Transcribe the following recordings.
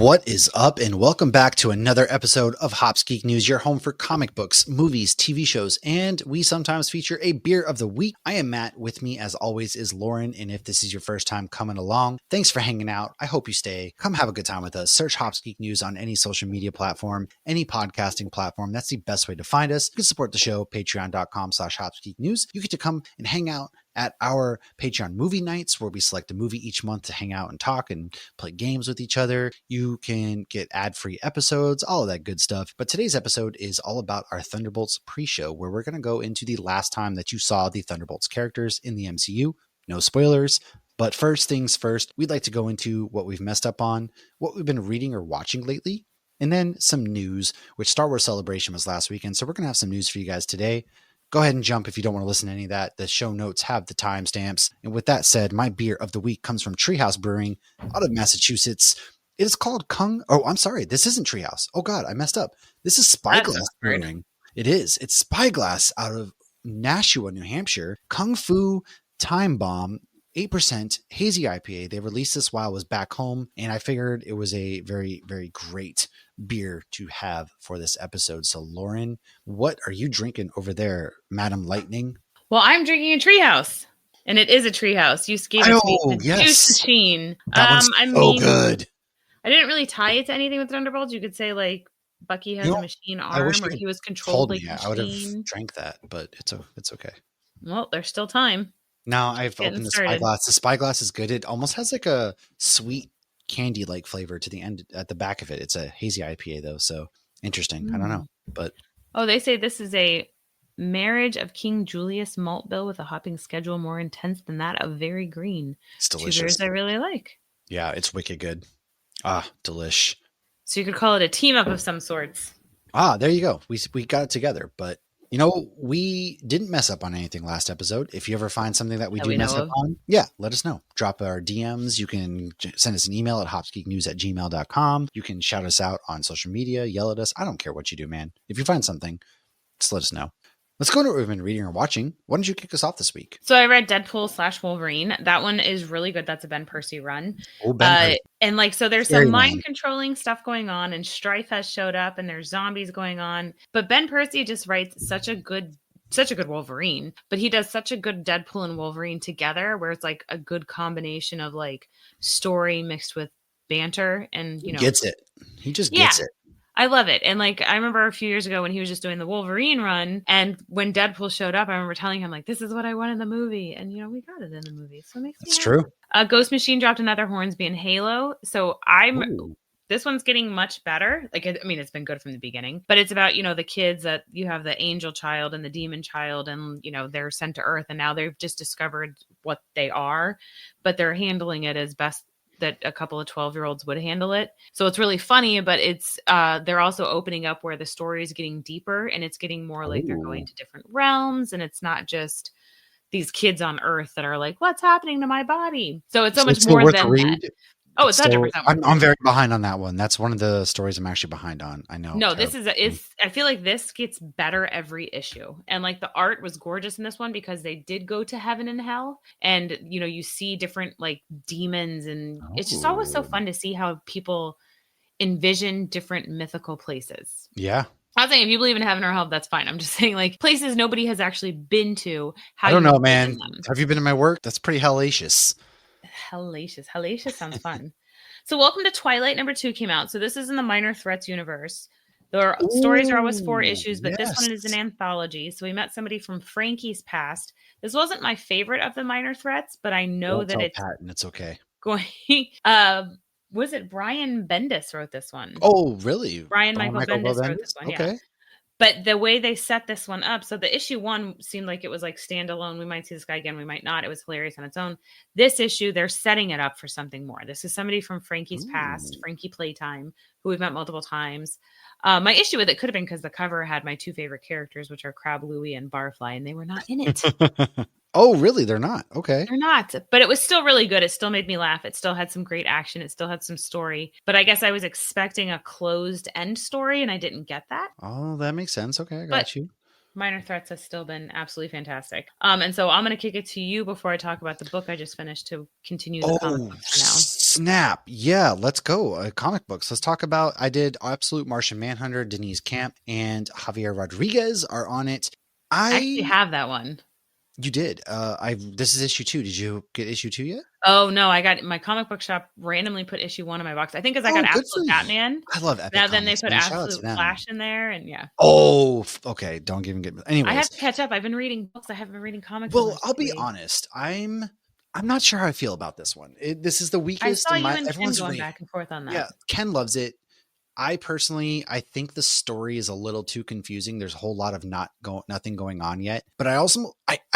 What is up, and welcome back to another episode of Hops Geek News, your home for comic books, movies, TV shows, and we sometimes feature a beer of the week. I am Matt. With me, as always, is Lauren, and if this is your first time coming along, thanks for hanging out. I hope you stay. Come have a good time with us. Search Hops Geek News on any social media platform, any podcasting platform. That's the best way to find us. You can support the show, patreon.com/hopsgeeknews. You get to come and hang out at our Patreon movie nights, where we select a movie each month to hang out and talk and play games with each other. You can get ad-free episodes, all of that good stuff. But today's episode is all about our Thunderbolts Pre-Show, where we're going to go into the last time that you saw the Thunderbolts characters in the MCU. No spoilers. But first things first, we'd like to go into what we've messed up on, what we've been reading or watching lately, and then some news, which Star Wars Celebration was last weekend. So we're going to have some news for you guys today. Go ahead and jump if you don't want to listen to any of that. The show notes have the timestamps. And with that said, my beer of the week comes from Treehouse Brewing out of Massachusetts. It is called Kung. Oh, I'm sorry. This isn't Treehouse. Oh, God, I messed up. This is Spyglass Brewing. It is. It's Spyglass out of Nashua, New Hampshire. Kung Fu Time Bomb, 8% hazy IPA. They released this while I was back home, and I figured it was a very, very great beer to have for this episode. So, Lauren, what are you drinking over there, Madam Lightning? Well, I'm drinking a Treehouse, and it is a Treehouse. You gave it to me. The juice machine. That one's good. I didn't really tie it to anything with Thunderbolts. You could say like Bucky has a machine arm, or he was controlled like a machine. I would have drank that, but it's okay. Well, there's still time. Now I've opened the Spyglass. The Spyglass is good. It almost has like a sweet candy-like flavor to the end at the back of it. It's a hazy IPA though, so interesting. I don't know, but they say this is a marriage of King Julius malt bill with a hopping schedule more intense than that of Very Green. It's delicious. Two beers I really like. Yeah, it's wicked good. Ah, delish. So you could call it a team up of some sorts. Ah, there you go. We got it together, but you know, we didn't mess up on anything last episode. If you ever find something that we mess up on, let us know. Drop our DMs. You can send us an email at hopsgeeknews@gmail.com. You can shout us out on social media, yell at us. I don't care what you do, man. If you find something, just let us know. Let's go into what we've been reading or watching. Why don't you kick us off this week? So I read Deadpool / Wolverine. That one is really good. That's a Ben Percy run. Oh, Ben Percy. And like, so there's some mind controlling stuff going on, and Strife has showed up, and there's zombies going on. But Ben Percy just writes such a good Wolverine, but he does such a good Deadpool and Wolverine together, where it's like a good combination of like story mixed with banter, and he gets it. He just gets it. I love it. And like, I remember a few years ago when he was just doing the Wolverine run, and when Deadpool showed up, I remember telling him like, this is what I want in the movie. And we got it in the movie. So it makes me happy. True. Ghost Machine dropped another Hornsby and Halo. So this one's getting much better. Like, I mean, it's been good from the beginning, but it's about, the kids that you have the angel child and the demon child, and, they're sent to Earth, and now they've just discovered what they are, but they're handling it as best that a couple of 12-year-olds would handle it. So it's really funny, but it's they're also opening up where the story is getting deeper, and it's getting more like they're going to different realms, and it's not just these kids on Earth that are like, what's happening to my body? So it's so much more than that. Oh, it's 100%. I'm very behind on that one. That's one of the stories I'm actually behind on. I know. No, this is I feel like this gets better every issue. And like the art was gorgeous in this one because they did go to heaven and hell. And you see different like demons, and it's just always so fun to see how people envision different mythical places. Yeah. I'm not saying if you believe in heaven or hell, that's fine. I'm just saying like places nobody has actually been to. I don't know, man. Have you been to my work? That's pretty hellacious. Hellacious sounds fun. So welcome to Twilight #2 came out. So this is in the Minor Threats universe. The stories are always 4 issues, but this one is an anthology. So we met somebody from Frankie's past. This wasn't my favorite of the Minor Threats, but I know that it's okay. Going was it Brian Bendis wrote this one? Oh, really? Brian Michael Bendis wrote this one. Okay. Yeah. But the way they set this one up, so the issue 1 seemed like it was like standalone. We might see this guy again. We might not. It was hilarious on its own. This issue, they're setting it up for something more. This is somebody from Frankie's past, Frankie Playtime, who we've met multiple times. My issue with it could have been because the cover had my 2 favorite characters, which are Crab Louie and Barfly, and they were not in it. Oh, really? They're not? Okay. They're not. But it was still really good. It still made me laugh. It still had some great action. It still had some story. But I guess I was expecting a closed end story, and I didn't get that. Oh, that makes sense. Okay, I got you. Minor Threats has still been absolutely fantastic. And so I'm going to kick it to you before I talk about the book I just finished to continue the comic book for now. snap. Yeah, let's go. Comic books. Let's talk about, I did Absolute Martian Manhunter. Denise Camp and Javier Rodriguez are on it. I actually have that one. You did. This is issue 2. Did you get issue 2 yet? Oh no, I got my comic book shop randomly put issue 1 in my box. I think because I got Absolute Batman. I love Epic Now then they Comics, put man. Shout out Absolute to them. Flash in there, and yeah. Oh, okay. Don't even get. Anyways, I have to catch up. I've been reading books. I haven't been reading comics. Well, I'll be honest. I'm not sure how I feel about this one. This is the weakest. I saw you and Ken going back and forth on that. Yeah, Ken loves it. I think the story is a little too confusing. There's a whole lot of nothing going on yet. But I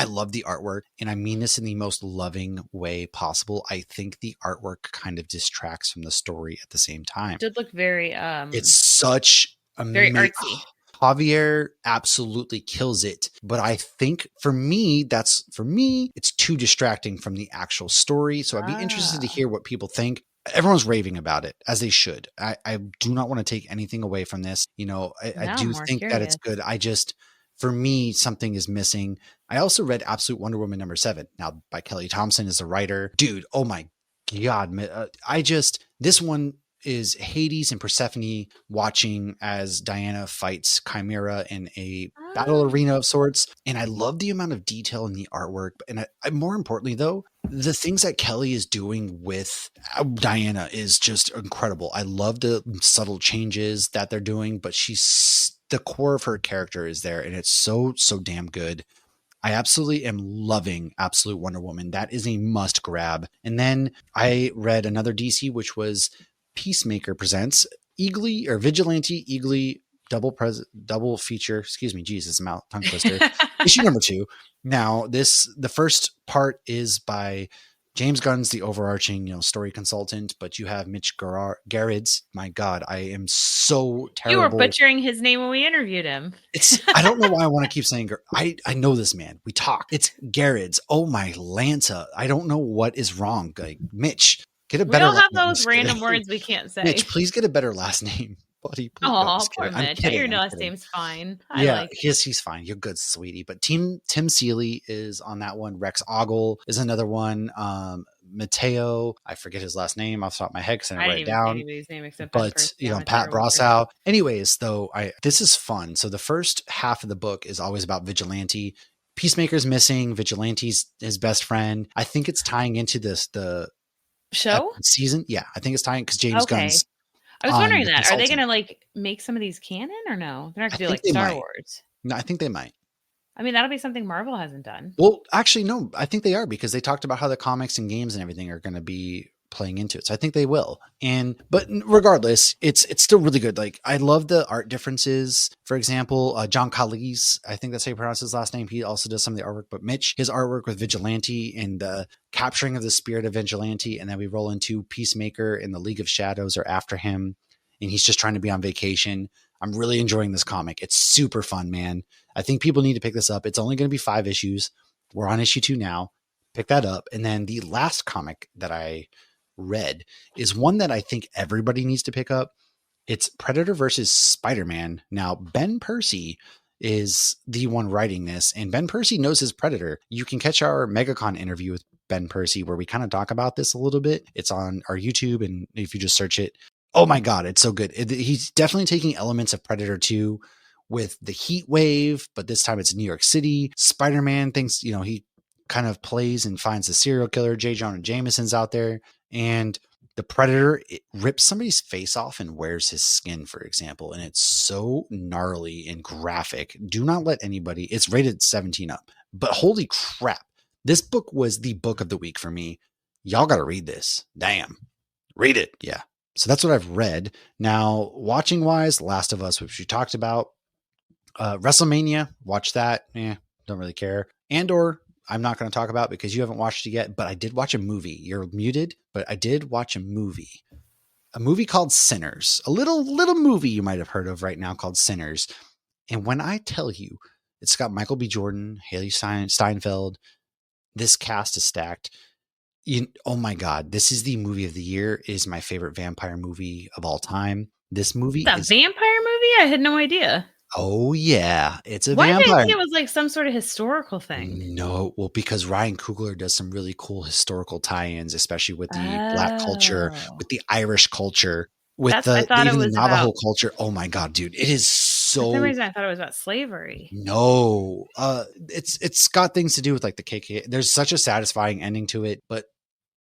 love the artwork, and I mean this in the most loving way possible. I think the artwork kind of distracts from the story at the same time. It did look very it's such very artsy. Javier absolutely kills it. But I think for me, it's too distracting from the actual story. So I'd be interested to hear what people think. Everyone's raving about it, as they should. I do not want to take anything away from this. I do think that it's good. For me, something is missing. I also read Absolute Wonder Woman #7. Now, by Kelly Thompson is the writer. Dude, oh my God. This one is Hades and Persephone watching as Diana fights Chimera in a battle arena of sorts. And I love the amount of detail in the artwork. And more importantly, though, the things that Kelly is doing with Diana is just incredible. I love the subtle changes that they're doing, but the core of her character is there, and it's so, so damn good. I absolutely am loving Absolute Wonder Woman. That is a must grab. And then I read another DC, which was Peacemaker presents Eagly or Vigilante Eagly double feature. Excuse me, Jesus, mouth tongue twister. Issue #2. Now, the first part is by James Gunn's the overarching, story consultant, but you have Mitch Gerads. My God, I am so terrible. You were butchering his name when we interviewed him. I don't know why I want to keep saying. I know this man. We talk. It's Gerads. Oh my Lanta! I don't know what is wrong. Like, Mitch, get a better. We don't have those random words we can't say. Mitch, please get a better last name. Buddy, oh, poor Mitch. Your last name's fine. He's fine. You're good, sweetie. But Tim Seeley is on that one. Rex Ogle is another one. Mateo, I forget his last name off the top of my head because I didn't write it down. Anybody's name except but Pat Brossow. Anyways, though, this is fun. So the first half of the book is always about Vigilante. Peacemaker's missing. Vigilante's his best friend. I think it's tying into the show season. Yeah, I think it's tying because James Gunn's. I was wondering that. Are they going to make some of these canon or no? They're not going to do Star Wars. No, I think they might. I mean, that'll be something Marvel hasn't done. Well, actually, no. I think they are because they talked about how the comics and games and everything are going to be playing into it. So I think they will. But regardless, it's still really good. Like, I love the art differences. For example, John Calise, I think that's how you pronounce his last name. He also does some of the artwork, but Mitch, his artwork with Vigilante and the capturing of the spirit of Vigilante. And then we roll into Peacemaker and the League of Shadows are after him. And he's just trying to be on vacation. I'm really enjoying this comic. It's super fun, man. I think people need to pick this up. It's only going to be 5 issues. We're on issue 2 now. Pick that up. And then the last comic that I read is one that I think everybody needs to pick up. It's Predator versus Spider-Man. Now, Ben Percy is the one writing this, and Ben Percy knows his Predator. You can catch our MegaCon interview with Ben Percy where we kind of talk about this a little bit. It's on our YouTube, and if you just search it, oh my God, it's so good. He's definitely taking elements of Predator 2 with the heat wave, but this time it's New York City. Spider-Man thinks, he kind of plays and finds the serial killer. J. Jonah Jameson's out there. And the Predator rips somebody's face off and wears his skin, for example. And it's so gnarly and graphic. Do not let anybody, it's rated 17 up. But holy crap, this book was the book of the week for me. Y'all got to read this. Damn. Read it. Yeah. So that's what I've read. Now, watching wise, Last of Us, which we talked about. WrestleMania, watch that. Don't really care. Andor, I'm not going to talk about because you haven't watched it yet, but I did watch a movie. You're muted, but I did watch a movie called Sinners, a little movie you might have heard of right now called Sinners. And when I tell you, it's got Michael B. Jordan, Haley Steinfeld, this cast is stacked. Oh my God, this is the movie of the year. It is my favorite vampire movie of all time. This movie is a vampire movie? I had no idea. Oh yeah, it's a Why did I vampire. think it was like some sort of historical thing? No, well, because Ryan Coogler does some really cool historical tie-ins, especially with the Black culture, Oh. with the Irish culture, with I thought it even the was about Navajo culture. Oh my God, dude, it is for some so reason I thought it was about slavery. no. It's got things to do with like the KKK. There's such a satisfying ending to it, but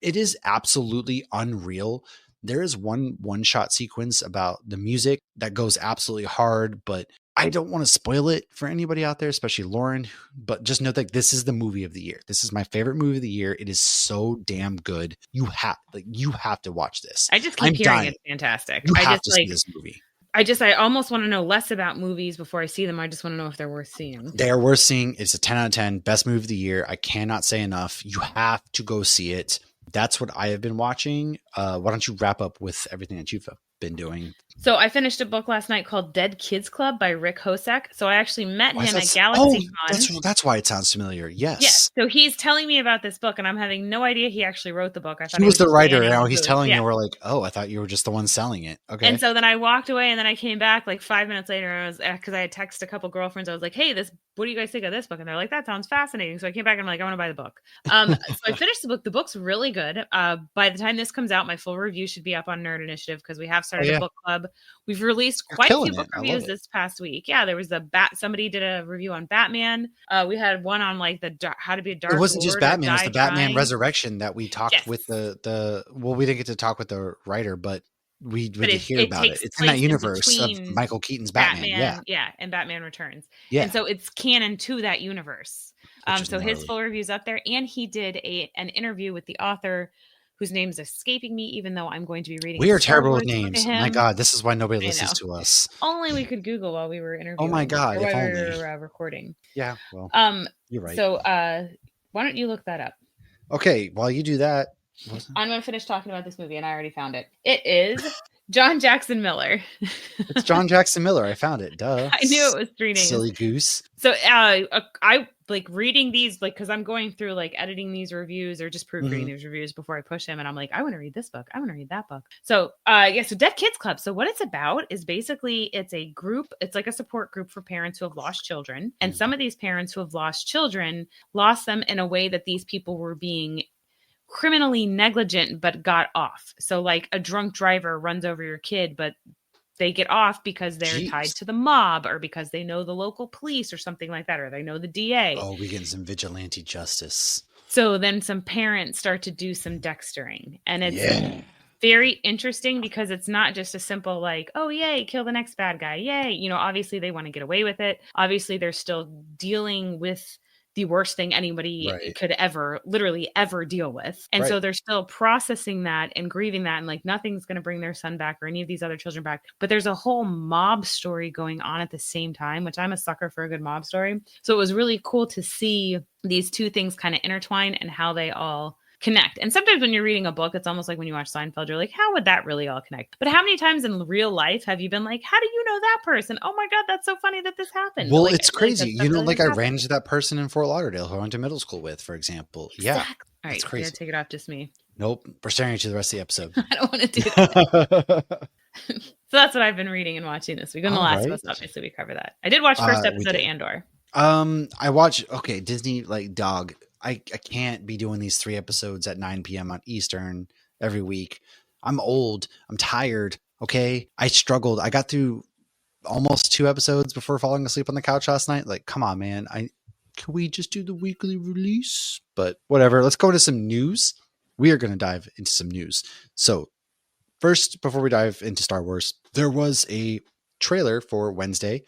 it is absolutely unreal. There is one shot sequence about the music that goes absolutely hard, but I don't want to spoil it for anybody out there, especially Lauren, but just know that this is the movie of the year. This is my favorite movie of the year. It is so damn good. You have to watch this. I just keep I'm hearing dying. it's fantastic. You I have just to like see this movie. I almost want to know less about movies before I see them. I just want to know if they're worth seeing. They are worth seeing. It's a 10 out of 10, best movie of the year. I cannot say enough. You have to go see it. That's what I have been watching. Why don't you wrap up with everything that you've been doing? So I finished a book last night called Dead Kids Club by Rick Hosek. So I actually met him at GalaxyCon. That's why it sounds familiar. Yes. Yes. So he's telling me about this book, and I'm having no idea he actually wrote the book. I thought He was the just writer, standing and in now the he's booth. telling Yeah. you, we're like, oh, I thought you were just the one selling it. Okay. And so then I walked away, and then I came back like 5 minutes later. And I was because I had texted a couple girlfriends. I was like, "Hey, what do you guys think of this book?" And they're like, "That sounds fascinating." So I came back and I'm like, "I want to buy the book." So I finished the book. The book's really good. By the time this comes out, my full review should be up on Nerd Initiative because we have started a book club. We've released quite a few book reviews this past week. Yeah, there was somebody did a review on Batman. We had one on like how to be a dark. It wasn't Lord just Batman; it was the Batman trying. Resurrection that we talked with we didn't get to talk with the writer, but we did hear about it. It's in that universe of Michael Keaton's Batman. Yeah, and Batman Returns. Yeah, and so it's canon to that universe. So his full review's up there, and he did an interview with the author, whose name's escaping me, even though I'm going to be reading. We are terrible with names. My God, this is why nobody listens to us. Only we could Google while we were interviewing. Oh my God, if only. We were recording. Yeah, well, you're right. So why don't you look that up? Okay, while you do that, I'm going to finish talking about this movie, and I already found it. It is John Jackson Miller. It's John Jackson Miller. I found it. Duh. I knew it was 3 names. Silly goose. So I like reading these, like, because I'm going through like editing these reviews or just proofreading these reviews before I push them, and I'm like, I want to read this book. I want to read that book. So so Dead Kids Club. So what it's about is basically it's a group. It's like a support group for parents who have lost children, and some of these parents who have lost children lost them in a way that these people were being criminally negligent but got off. So like a drunk driver runs over your kid, but they get off because they're tied to the mob or because they know the local police or something like that, or they know the DA. Oh, we get some vigilante justice. So then some parents start to do some dextering, and it's very interesting because it's not just a simple like, oh, yay, kill the next bad guy. Yay. You know, obviously they want to get away with it. Obviously they're still dealing with the worst thing anybody could literally ever deal with. And so they're still processing that and grieving that. And like, nothing's going to bring their son back or any of these other children back. But there's a whole mob story going on at the same time, which I'm a sucker for a good mob story. So it was really cool to see these two things kind of intertwine and how they all connect. And sometimes when you're reading a book, it's almost like when you watch Seinfeld, you're like, how would that really all connect? But how many times in real life have you been like, how do you know that person? Oh my God, that's so funny that this happened. Well, like, it's crazy. You know, like I happened. ran into that person in Fort Lauderdale who I went to middle school with, for example. Exactly. Yeah. All right, crazy. Take it off just me. Nope. We're staring at you the rest of the episode. I don't want to do that. So that's what I've been reading and watching this week. On the last post, obviously we cover that. I did watch first episode of Andor. I watched Disney, like, dog. I can't be doing these 3 episodes at 9 p.m. on Eastern every week. I'm old. I'm tired. Okay. I struggled. I got through almost 2 episodes before falling asleep on the couch last night. Like, come on, man. Can we just do the weekly release? But whatever. Let's go into some news. We are going to dive into some news. So first, before we dive into Star Wars, there was a trailer for Wednesday.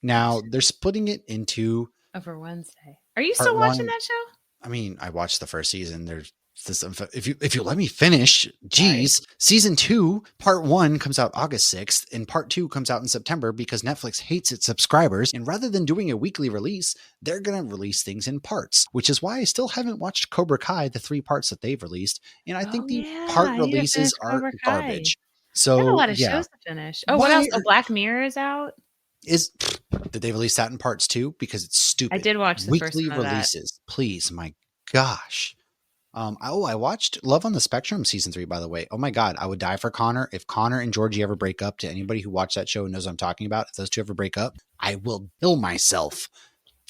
Now they're splitting it into over Wednesday. Are you still watching that show? I mean, I watched the first season. There's this, if you let me finish, geez, season 2, part 1 comes out August 6th and part 2 comes out in September because Netflix hates its subscribers. And rather than doing a weekly release, they're going to release things in parts, which is why I still haven't watched Cobra Kai, the 3 parts that they've released. And I think the part releases are garbage. So I have a lot of shows to finish. Oh, what else? Oh, Black Mirror is out. Did they release that in parts too? Because it's stupid. I did watch the weekly first one releases. Please, my gosh. I watched Love on the Spectrum season 3, by the way. Oh my God, I would die for Connor. If Connor and Georgie ever break up, to anybody who watched that show and knows what I'm talking about, if those two ever break up, I will kill myself.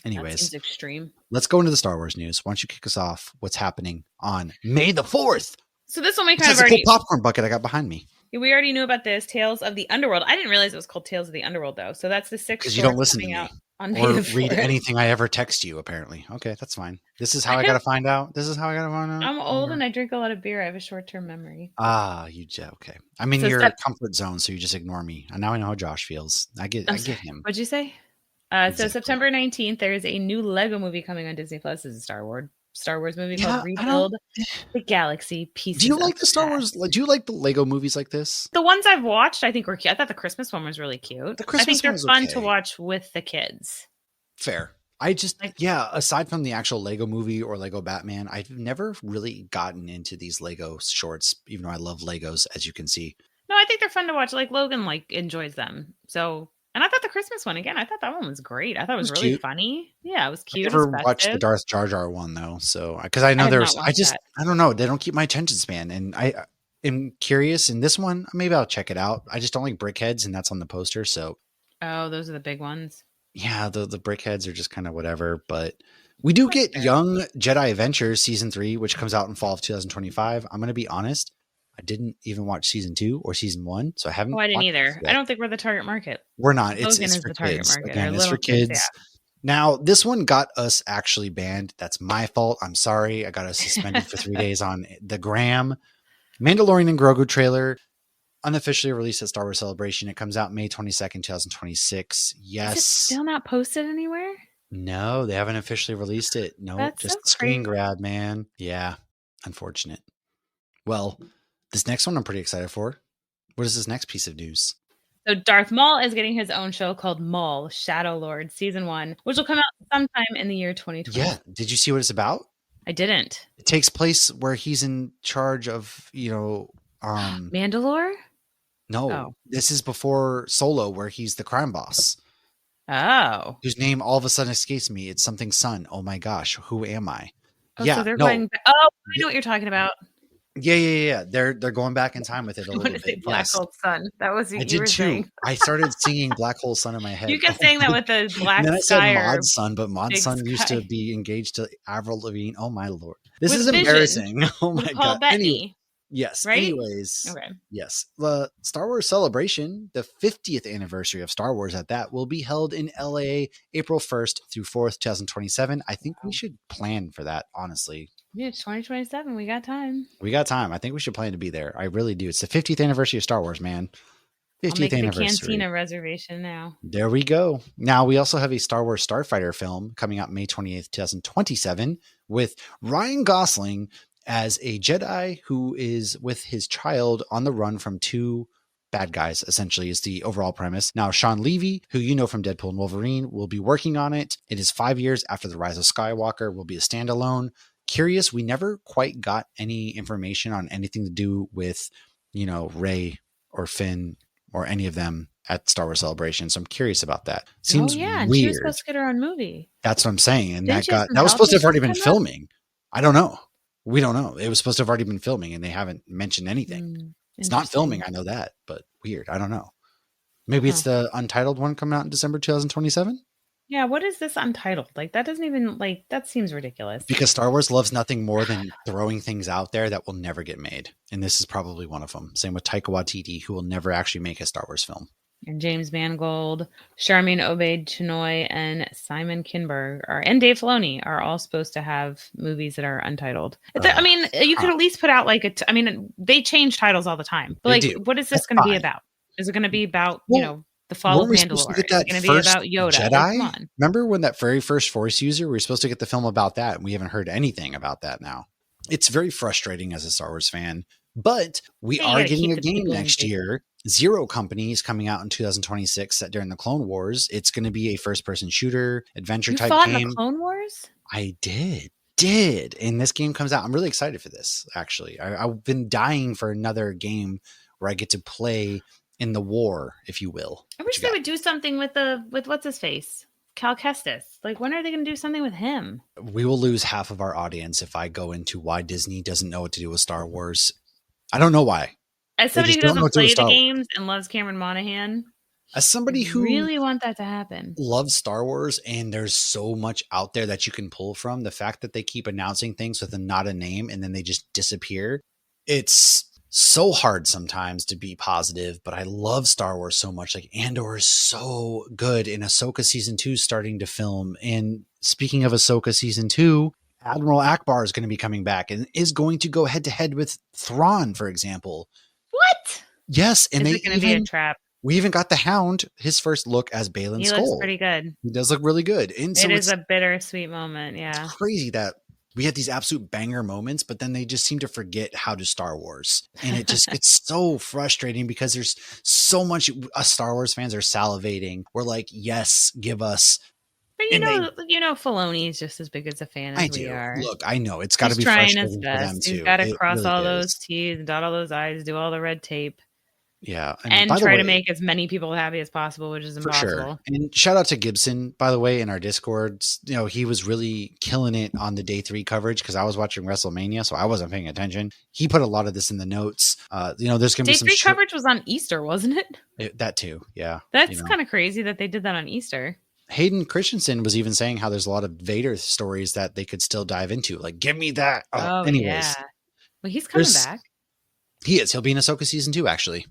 That Anyways, seems extreme. Let's go into the Star Wars news. Why don't you kick us off? What's happening on May the 4th? So this one we kind of That's a already cool popcorn bucket I got behind me. We already knew about this, Tales of the Underworld. I didn't realize it was called Tales of the Underworld, though. So that's the 6th Because you don't listen to me on or May the read 4th. anything I ever text you, apparently. Okay, that's fine. This is how I got to find out. This is how I got to find out. I'm old and I drink a lot of beer. I have a short-term memory. Okay. I'm in your comfort zone, so you just ignore me. And now I know how Josh feels. I get him. What'd you say? Exactly. So September 19th, there is a new Lego movie coming on Disney Plus. This is a Star Wars movie called Rebuild the Galaxy Pieces. Do you like the Star Wars? Do you like the Lego movies like this? The ones I've watched, I think were cute. I thought the Christmas one was really cute. I think they're fun to watch with the kids. Fair. I just, aside from the actual Lego movie or Lego Batman, I've never really gotten into these Lego shorts, even though I love Legos, as you can see. No, I think they're fun to watch. Like Logan, enjoys them. So, and I thought the Christmas one, again, I thought that one was great. I thought it was really funny. Yeah, it was cute. I never watched the Darth Jar Jar one, though. So, because I know I don't know. They don't keep my attention span. And I am curious in this one, maybe I'll check it out. I just don't like brickheads, and that's on the poster. So, oh, those are the big ones. Yeah, the brickheads are just kind of whatever. But we do get Young Jedi Adventures season 3, which comes out in fall of 2025. I'm going to be honest. I didn't even watch season 2 or season 1, so I haven't. Oh, I didn't either. I don't think we're the target market. We're not. It's for the target kids. Market. Again, it's for kids. Yeah. Now, this one got us actually banned. That's my fault. I'm sorry. I got us suspended for 3 days on the gram. Mandalorian and Grogu trailer unofficially released at Star Wars Celebration. It comes out May 22nd, 2026. Yes. Is it still not posted anywhere? No, they haven't officially released it. No, That's just so a screen grab, man. Yeah, unfortunate. Well, this next one I'm pretty excited for. What is this next piece of news? So Darth Maul is getting his own show called Maul, Shadow Lord, Season 1, which will come out sometime in the year 2020. Yeah. Did you see what it's about? I didn't. It takes place where he's in charge of, Mandalore? No. This is before Solo, where he's the crime boss. Oh. Whose name all of a sudden escapes me. It's something Sun. Oh my gosh. Who am I? Oh, so they're going back. Oh, I know what you're talking about. Yeah. They're going back in time with it a little bit. Black Hole Sun. That was what you were saying. I started singing Black Hole Sun in my head. You kept saying that with the Black and then Sky. I said Mod Sun, but Mod Sun used to be engaged to Avril Lavigne. Oh my Lord. This is Vision. embarrassing. Oh my God. Bettany. Yes. Right? Anyways. Okay. Yes. The Star Wars Celebration, the 50th anniversary of Star Wars at that, will be held in LA April 1st through 4th, 2027. I think we should plan for that, honestly. Yeah, it's 2027. We got time. I think we should plan to be there. I really do. It's the 50th anniversary of Star Wars, man. 50th anniversary. The Cantina reservation now. There we go. Now we also have a Star Wars Starfighter film coming out May 28th, 2027 with Ryan Gosling as a Jedi who is with his child on the run from two bad guys, essentially, is the overall premise. Now, Sean Levy, who you know from Deadpool and Wolverine, will be working on it. It is 5 years after The Rise of Skywalker, will be a standalone. Curious, we never quite got any information on anything to do with, Rey or Finn or any of them at Star Wars Celebration. So I'm curious about that. Seems weird. And she was supposed to get her own movie. That's what I'm saying. And that was supposed to have already been filming. I don't know. We don't know. It was supposed to have already been filming and they haven't mentioned anything. It's not filming. I know that, but weird. I don't know. Maybe it's the Untitled one coming out in December 2027. Yeah. What is this Untitled? That doesn't even that seems ridiculous. Because Star Wars loves nothing more than throwing things out there that will never get made. And this is probably one of them. Same with Taika Waititi, who will never actually make a Star Wars film. And James Mangold, Charmaine Obaid-Chinoy, and Simon Kinberg and Dave Filoni are all supposed to have movies that are untitled. You could at least put out they change titles all the time. But what is this going to be about? Is it going to be about, the fall of Mandalore? Is it going to be about Yoda? Jedi? Come on. Remember when that very first Force user, we were supposed to get the film about that, and we haven't heard anything about that now. It's very frustrating as a Star Wars fan. But we are getting a game next year. Zero Company is coming out in 2026 set during the Clone Wars. It's going to be a first-person shooter, adventure type game. In the Clone Wars? I did. And this game comes out. I'm really excited for this, actually. I've been dying for another game where I get to play in the war, if you will. I wish they would do something with what's his face Cal Kestis. Like, when are they going to do something with him? We will lose half of our audience if I go into why Disney doesn't know what to do with Star Wars. I don't know why. As somebody who doesn't play the games and loves Cameron Monaghan, as somebody who really want that to happen, loves Star Wars, and there's so much out there that you can pull from, the fact that they keep announcing things with not a name and then they just disappear, it's so hard sometimes to be positive. But I love Star Wars so much. Like, Andor is so good, and Ahsoka season 2 is starting to film. And speaking of Ahsoka season 2, Admiral Akbar is going to be coming back and is going to go head to head with Thrawn, for example. What? Yes, and is it going to be a trap? We even got the Hound, his first look as Balin Skull. He looks pretty good. He does look really good. And so it is a bittersweet moment, yeah. It's crazy that we had these absolute banger moments, but then they just seem to forget how to Star Wars. And it just gets so frustrating because there's so much us Star Wars fans are salivating. We're like, yes, give us. But you know, Filoni is just as big as a fan as we are. Look, I know it's got to be trying frustrating his best. For them too. He's got to cross all those T's and dot all those I's, do all the red tape. Yeah. And try to make as many people happy as possible, which is impossible. For sure. And shout out to Gibson, by the way, in our Discords. You know, he was really killing it on the day 3 coverage because I was watching WrestleMania, so I wasn't paying attention. He put a lot of this in the notes. There's going to be some day 3 coverage was on Easter, wasn't it? That too. Yeah. That's kind of crazy that they did that on Easter. Hayden Christensen was even saying how there's a lot of Vader stories that they could still dive into. Like, give me that. Anyways. Yeah. Well, he's coming back. He is. He'll be in Ahsoka season 2, actually.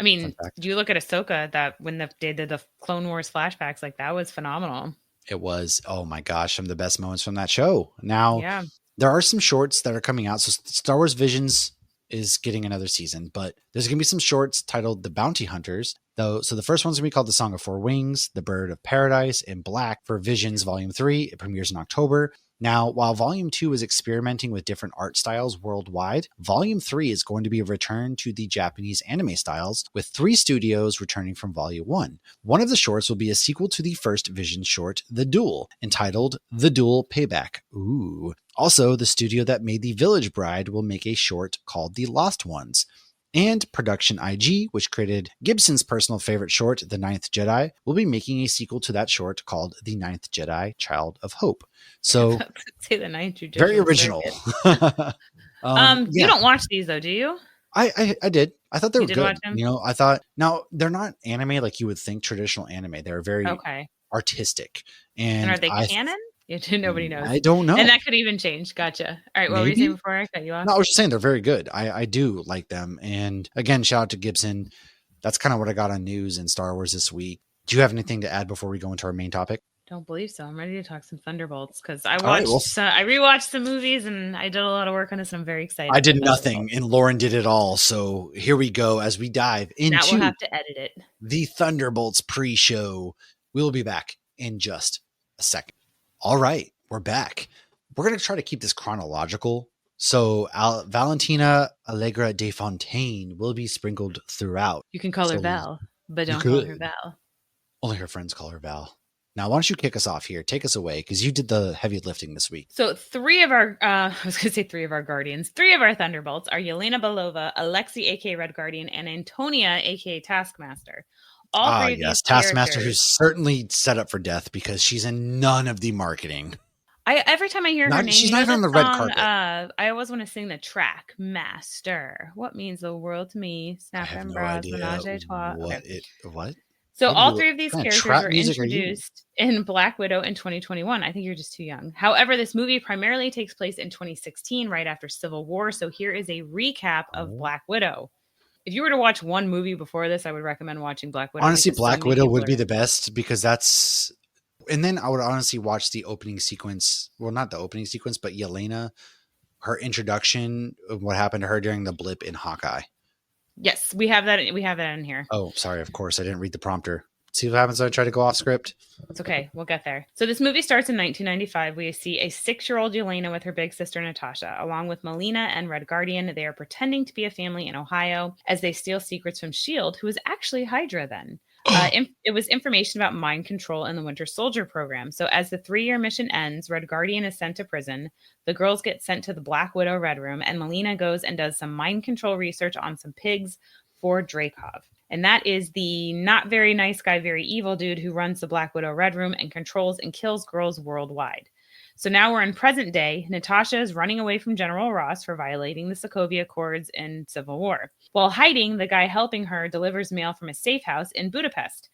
I mean, you look at Ahsoka, that when they did the Clone Wars flashbacks, like that was phenomenal. It was. Oh my gosh, some of the best moments from that show. Now, there are some shorts that are coming out. So Star Wars Visions is getting another season, but there's going to be some shorts titled The Bounty Hunters. So the first one's going to be called The Song of Four Wings, The Bird of Paradise, and Black for Visions Volume 3. It premieres in October. Now, while Volume 2 is experimenting with different art styles worldwide, Volume 3 is going to be a return to the Japanese anime styles, with 3 studios returning from Volume 1. One of the shorts will be a sequel to the first Vision short, The Duel, entitled The Duel Payback. Ooh. Also, the studio that made The Village Bride will make a short called The Lost Ones. And Production IG, which created Gibson's personal favorite short, The Ninth Jedi, will be making a sequel to that short called The Ninth Jedi, Child of Hope. So, say the Ninth Jedi. Very original. You don't watch these though, do you? I did. I thought they were good. You know, I thought, now they're not anime like you would think traditional anime. They're very artistic. And are they canon? Nobody knows. I don't know. And that could even change. Gotcha. All right. What were you saying before I cut you off? No, I was just saying they're very good. I do like them. And again, shout out to Gibson. That's kind of what I got on news and Star Wars this week. Do you have anything to add before we go into our main topic? Don't believe so. I'm ready to talk some Thunderbolts because I rewatched some movies and I did a lot of work on this and I'm very excited. I did nothing and Lauren did it all. So here we go as we dive into now we'll have to edit it. The Thunderbolts Pre-Show. We'll be back in just a second. All right, we're back. We're going to try to keep this chronological. So Valentina Allegra de Fontaine will be sprinkled throughout. You can call her Val, but don't call her Val. Only her friends call her Val. Now, why don't you kick us off here? Take us away, because you did the heavy lifting this week. So 3 of our, I was going to say 3 of our Guardians. 3 of our Thunderbolts are Yelena Belova, Alexei, a.k.a. Red Guardian, and Antonia, a.k.a. Taskmaster. All 3 of these Taskmaster, who's certainly set up for death because she's in none of the marketing. Every time I hear her name, she's not even on the red carpet. I always want to sing the track, Master. What means the world to me? Snap and bras, menage a trois. What? So all 3 of these characters were introduced in Black Widow in 2021. I think you're just too young. However, this movie primarily takes place in 2016, right after Civil War. So here is a recap of Black Widow. If you were to watch one movie before this, I would recommend watching Black Widow. Honestly, Black Widow would be the best because that's... And then I would honestly watch the opening sequence. Well, not the opening sequence, but Yelena, her introduction, what happened to her during the blip in Hawkeye. Yes, we have that. We have that in here. Oh, sorry. Of course, I didn't read the prompter. See what happens when I try to go off script. It's okay. We'll get there. So this movie starts in 1995. We see a 6-year-old Yelena with her big sister Natasha, along with Melina and Red Guardian. They are pretending to be a family in Ohio as they steal secrets from S.H.I.E.L.D., who was actually Hydra then. It was information about mind control in the Winter Soldier program. So as the 3-year mission ends, Red Guardian is sent to prison. The girls get sent to the Black Widow Red Room, and Melina goes and does some mind control research on some pigs for Dreykov. And that is the not very nice guy, very evil dude who runs the Black Widow Red Room and controls and kills girls worldwide. So now we're in present day. Natasha is running away from General Ross for violating the Sokovia Accords in Civil War. While hiding, the guy helping her delivers mail from a safe house in Budapest,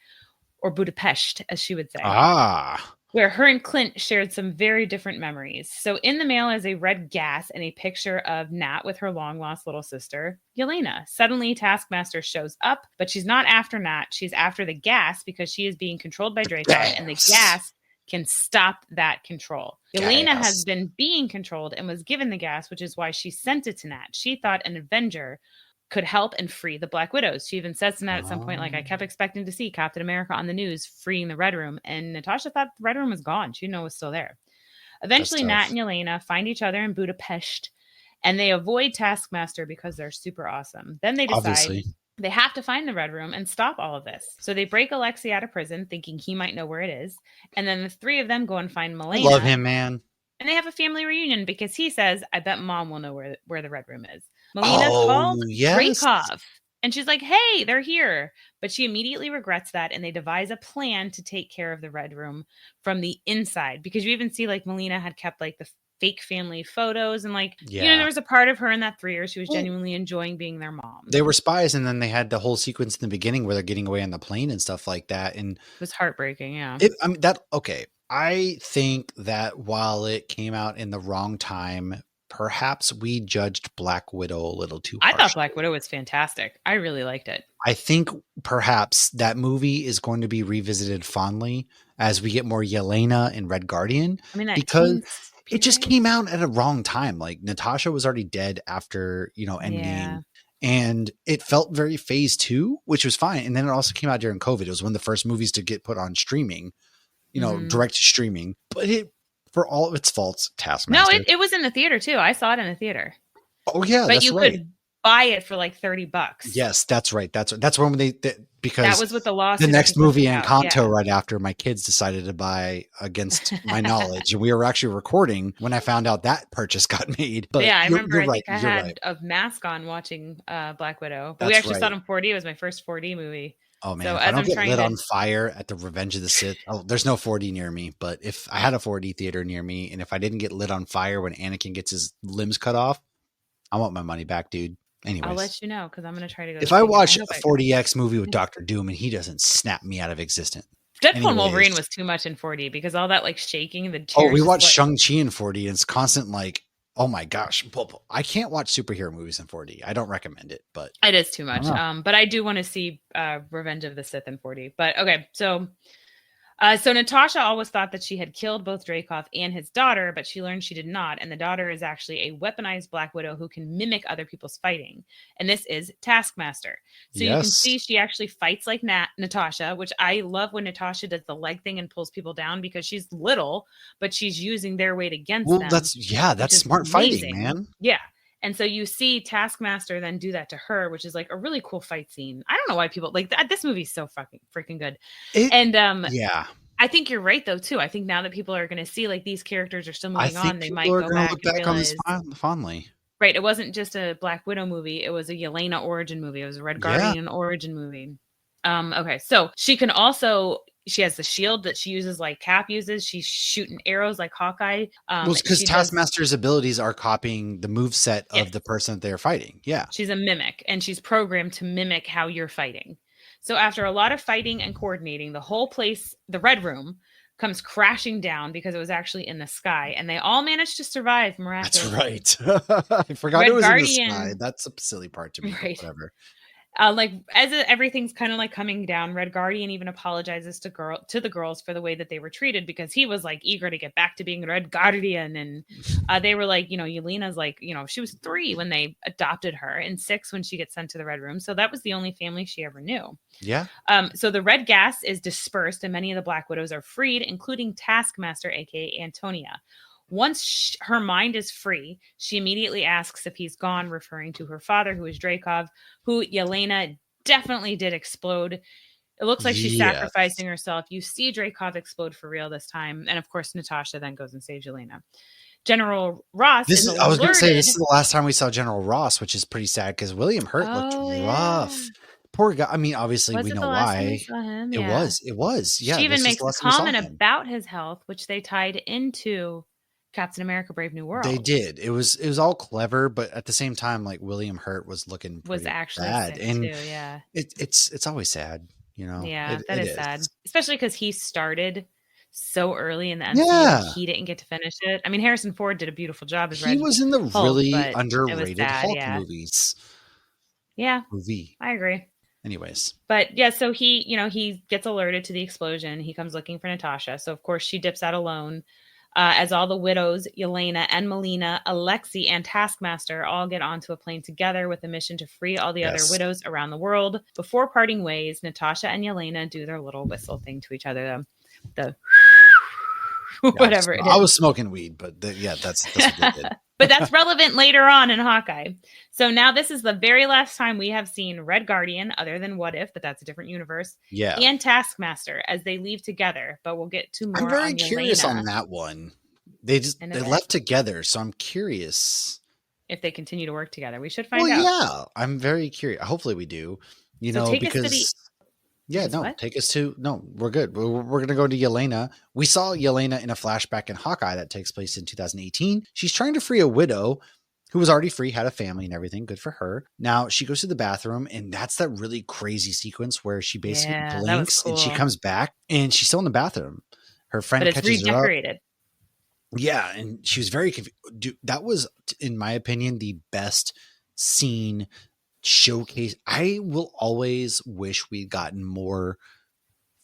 or Budapest, as she would say. Where her and Clint shared some very different memories. So in the mail is a red gas and a picture of Nat with her long-lost little sister, Yelena. Suddenly, Taskmaster shows up, but she's not after Nat. She's after the gas because she is being controlled by Dreykov, and the gas can stop that control. Yelena has been being controlled and was given the gas, which is why she sent it to Nat. She thought an Avenger could help and free the Black Widows. She even says to Nat at some point, like, I kept expecting to see Captain America on the news freeing the Red Room, and Natasha thought the Red Room was gone. She didn't know it was still there. Eventually, Nat and Yelena find each other in Budapest, and they avoid Taskmaster because they're super awesome. Then they decide they have to find the Red Room and stop all of this. So they break Alexei out of prison, thinking he might know where it is, and then the three of them go and find Milena. I love him, man. And they have a family reunion because he says, I bet Mom will know where the Red Room is. Melina called Dreykov, and she's like, hey, they're here. But she immediately regrets that, and they devise a plan to take care of the Red Room from the inside. Because you even see, like, Melina had kept, like, the fake family photos, and, like, you know, there was a part of her in that 3 years she was genuinely enjoying being their mom. They were spies, and then they had the whole sequence in the beginning where they're getting away on the plane and stuff like that. And it was heartbreaking, yeah. I think that while it came out in the wrong time, perhaps we judged Black Widow a little too harshly. I thought Black Widow was fantastic. I really liked it. I think perhaps that movie is going to be revisited fondly as we get more Yelena and Red Guardian. I mean, because it just came out at a wrong time. Like, Natasha was already dead after, Endgame. Yeah. And it felt very phase 2, which was fine. And then it also came out during COVID. It was one of the first movies to get put on streaming, direct to streaming. But for all of its faults, Taskmaster. No, it was in the theater too. I saw it in the theater. Oh yeah, but you could buy it for like $30. Yes, that's right. That's when because that was with the lawsuit. The next movie, Encanto, right after my kids decided to buy against my knowledge, and we were actually recording when I found out that purchase got made. But yeah, I remember. I think I had a mask on watching Black Widow. But we actually saw it in 4D. It was my first 4D movie. Oh man, so if I don't get lit on fire at the Revenge of the Sith, there's no 4D near me, but if I had a 4D theater near me, and if I didn't get lit on fire when Anakin gets his limbs cut off, I want my money back, dude. Anyways, I'll let you know because I'm going to try to go. If I watch a 4DX movie with Doctor Doom and he doesn't snap me out of existence. Deadpool and Wolverine was too much in 4D because all that like shaking the chairs. Oh, we watched Shang-Chi in 4D and it's constant like, oh my gosh, I can't watch superhero movies in 4D. I don't recommend it, but it is too much. But I do want to see Revenge of the Sith in 4D. But okay, so Natasha always thought that she had killed both Dreykov and his daughter, but she learned she did not. And the daughter is actually a weaponized Black Widow who can mimic other people's fighting. And this is Taskmaster. So you can see she actually fights like Natasha, which I love when Natasha does the leg thing and pulls people down because she's little, but she's using their weight against them. That's smart fighting, man. Yeah. And so you see Taskmaster then do that to her, which is like a really cool fight scene. I don't know why people like that. This movie's so freaking good. Yeah. I think you're right though too. I think now that people are going to see like these characters are still moving on, they might go back and realize fondly. Right. It wasn't just a Black Widow movie. It was a Yelena origin movie. It was a Red Guardian origin movie. Okay. So she has the shield that she uses like Cap uses. She's shooting arrows like Hawkeye. Well, because Taskmaster's abilities are copying the moveset of the person that they're fighting. Yeah. She's a mimic, and she's programmed to mimic how you're fighting. So after a lot of fighting and coordinating, the whole place, the Red Room, comes crashing down because it was actually in the sky, and they all managed to survive miraculously. That's right. I forgot it was in the sky. That's a silly part to me. Right. Whatever. Everything's kind of like coming down, Red Guardian even apologizes to the girls for the way that they were treated because he was like eager to get back to being Red Guardian, and they were like, Yelena's like, she was 3 when they adopted her and 6 when she gets sent to the Red Room, so that was the only family she ever knew. Yeah. So the red gas is dispersed and many of the Black Widows are freed, including Taskmaster, aka Antonia. Once her mind is free, she immediately asks if he's gone, referring to her father, who is Dreykov, who Yelena definitely did explode. It looks like she's sacrificing herself. You see Dreykov explode for real this time. And of course, Natasha then goes and saves Yelena. General Ross I was going to say, this is the last time we saw General Ross, which is pretty sad because William Hurt looked rough. Poor guy. I mean, obviously Was we it know the last time we why. saw him? It Yeah. was. It was. Yeah, She even this is makes the a last time we saw comment him. about his health, which they tied into Captain America: Brave New They World. did. It was all clever, but at the same time, like William Hurt was looking Was pretty actually bad, sick and too. Yeah. it's always sad, Yeah, It that it is sad. is. Especially because he started so early in the MCU and Yeah, he didn't get to finish it. I mean, Harrison Ford did a beautiful job as he Red was in the Hulk, really but it was underrated sad. Hulk Yeah. movies. Yeah, Movie. I agree. Anyways, But yeah, so he gets alerted to the explosion. He comes looking for Natasha. So of course she dips out alone. As all the widows, Yelena and Melina, Alexei, and Taskmaster all get onto a plane together with a mission to free all the other yes. widows around the world. Before parting ways, Natasha and Yelena do their little whistle thing to each other. The whatever it I is. was smoking weed, but that's what they did. But that's relevant later on in Hawkeye. So now this is the very last time we have seen Red Guardian, other than What If, but that's a different universe, Yeah. and Taskmaster as they leave together. But we'll get to more I'm very on curious Yelena on that one. They left together, so I'm curious. if they continue to work together. We should find Well, out. yeah, I'm very curious. Hopefully we do. So take us to because what? take us to we're good. We're gonna go to Yelena. We saw Yelena in a flashback in Hawkeye that takes place in 2018. She's trying to free a widow who was already free, had a family and everything. Good for her. Now she goes to the bathroom, and that's that really crazy sequence where she basically blinks and she comes back, and she's still in the bathroom. Her friend catches her up. Yeah, and she was very confused. Dude, that was, in my opinion, the best scene showcase. I will always wish we'd gotten more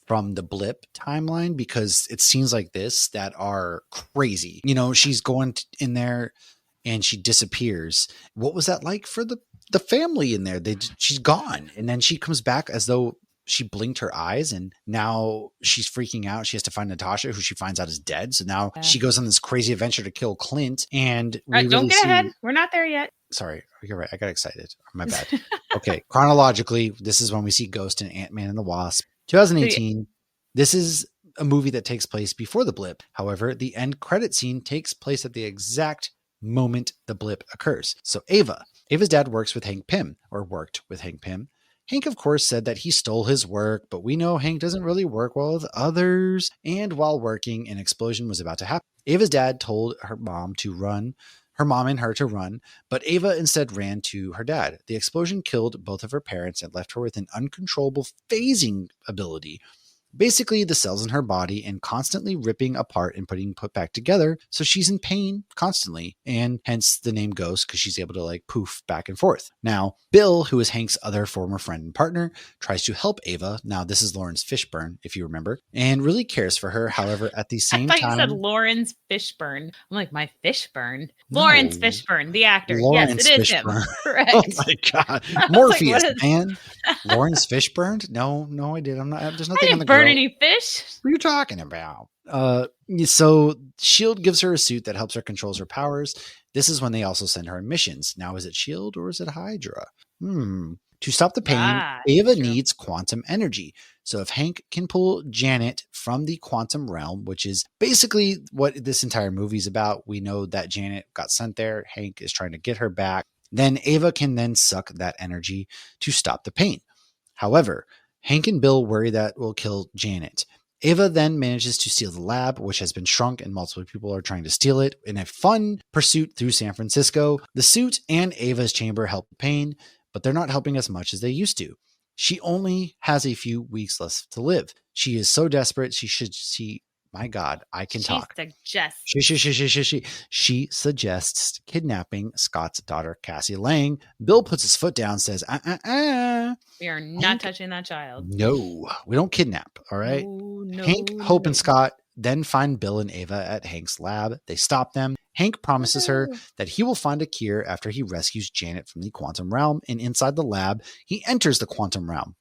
from the blip timeline, because it's scenes like this that are crazy. She's going in there and she disappears. What was that like for the family in there? She's gone, and then she comes back as though she blinked her eyes, and now she's freaking out. She has to find Natasha, who she finds out is dead. So now she goes on this crazy adventure to kill Clint. And don't get ahead. We're not there yet. Sorry, you're right. I got excited. My bad. Okay, chronologically, this is when we see Ghost and Ant-Man and the Wasp. 2018. This is a movie that takes place before the blip. However, the end credit scene takes place at the exact moment the blip occurs. So Ava's dad worked with Hank Pym. Hank, of course, said that he stole his work, but we know Hank doesn't really work well with others. And while working, an explosion was about to happen. Ava's dad told her mom and her to run, but Ava instead ran to her dad. The explosion killed both of her parents and left her with an uncontrollable phasing ability. Basically, the cells in her body and constantly ripping apart and put back together. So she's in pain constantly, and hence the name Ghost, because she's able to poof back and forth. Now, Bill, who is Hank's other former friend and partner, tries to help Ava. Now, this is Lawrence Fishburne, if you remember, and really cares for her. However, at the same time, I thought you said Lawrence Fishburne. I'm like, my Fishburne? No. Lawrence Fishburne, the actor. Lawrence yes, it is Fishburne. Him. Correct. Oh my God. Morpheus, man. Lawrence Fishburne? No, I did. I'm not. There's nothing on the burn any fish. What are you talking about? So S.H.I.E.L.D. gives her a suit that helps her control her powers. This is when they also send her on missions. Now, is it S.H.I.E.L.D. or is it Hydra? To stop the pain, Ava needs quantum energy. So if Hank can pull Janet from the quantum realm, which is basically what this entire movie is about, we know that Janet got sent there. Hank is trying to get her back. Then Ava can then suck that energy to stop the pain. However, Hank and Bill worry that will kill Janet. Ava then manages to steal the lab, which has been shrunk, and multiple people are trying to steal it in a fun pursuit through San Francisco. The suit and Ava's chamber help pain, but they're not helping as much as they used to. She only has a few weeks left to live. She is so desperate. My God, I can talk. She suggests kidnapping Scott's daughter, Cassie Lang. Bill puts his foot down, says, We are not touching that child. No, we don't kidnap. All right. No, Hank, Hope, and Scott then find Bill and Ava at Hank's lab. They stop them. Hank promises her that he will find a cure after he rescues Janet from the quantum realm. And inside the lab, he enters the quantum realm.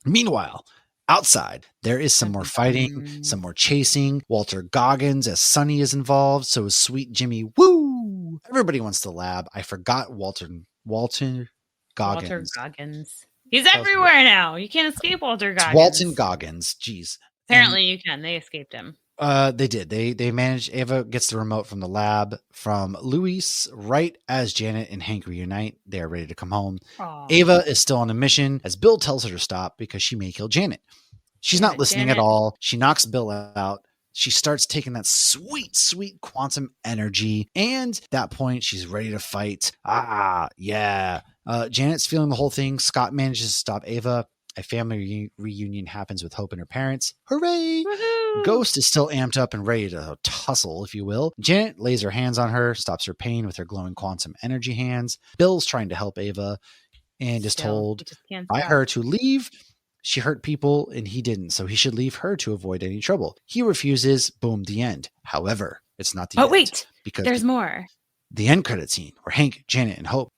Meanwhile, outside, there is some more fighting, some more chasing. Walter Goggins as Sonny is involved. So is Sweet Jimmy. Woo! Everybody wants the lab. I forgot Walter Goggins. Walter Goggins. He's everywhere now. You can't escape Walter Goggins. Walton Goggins. Jeez. Apparently you can. They escaped him. They did. They managed. Ava gets the remote from the lab from Luis right as Janet and Hank reunite. They are ready to come home. Aww. Ava is still on a mission as Bill tells her to stop because she may kill Janet. She's not listening at all. She knocks Bill out. She starts taking that sweet, sweet quantum energy. And at that point, she's ready to fight. Yeah. Janet's feeling the whole thing. Scott manages to stop Ava. A family reunion happens with Hope and her parents. Hooray! Woohoo! Ghost is still amped up and ready to tussle, if you will. Janet lays her hands on her, stops her pain with her glowing quantum energy hands. Bill's trying to help Ava and is told by her to leave. She hurt people and he didn't, so he should leave her to avoid any trouble. He refuses. Boom, the end. However, it's not the end. Oh, wait, because there's more. The end credit scene where Hank, Janet, and Hope,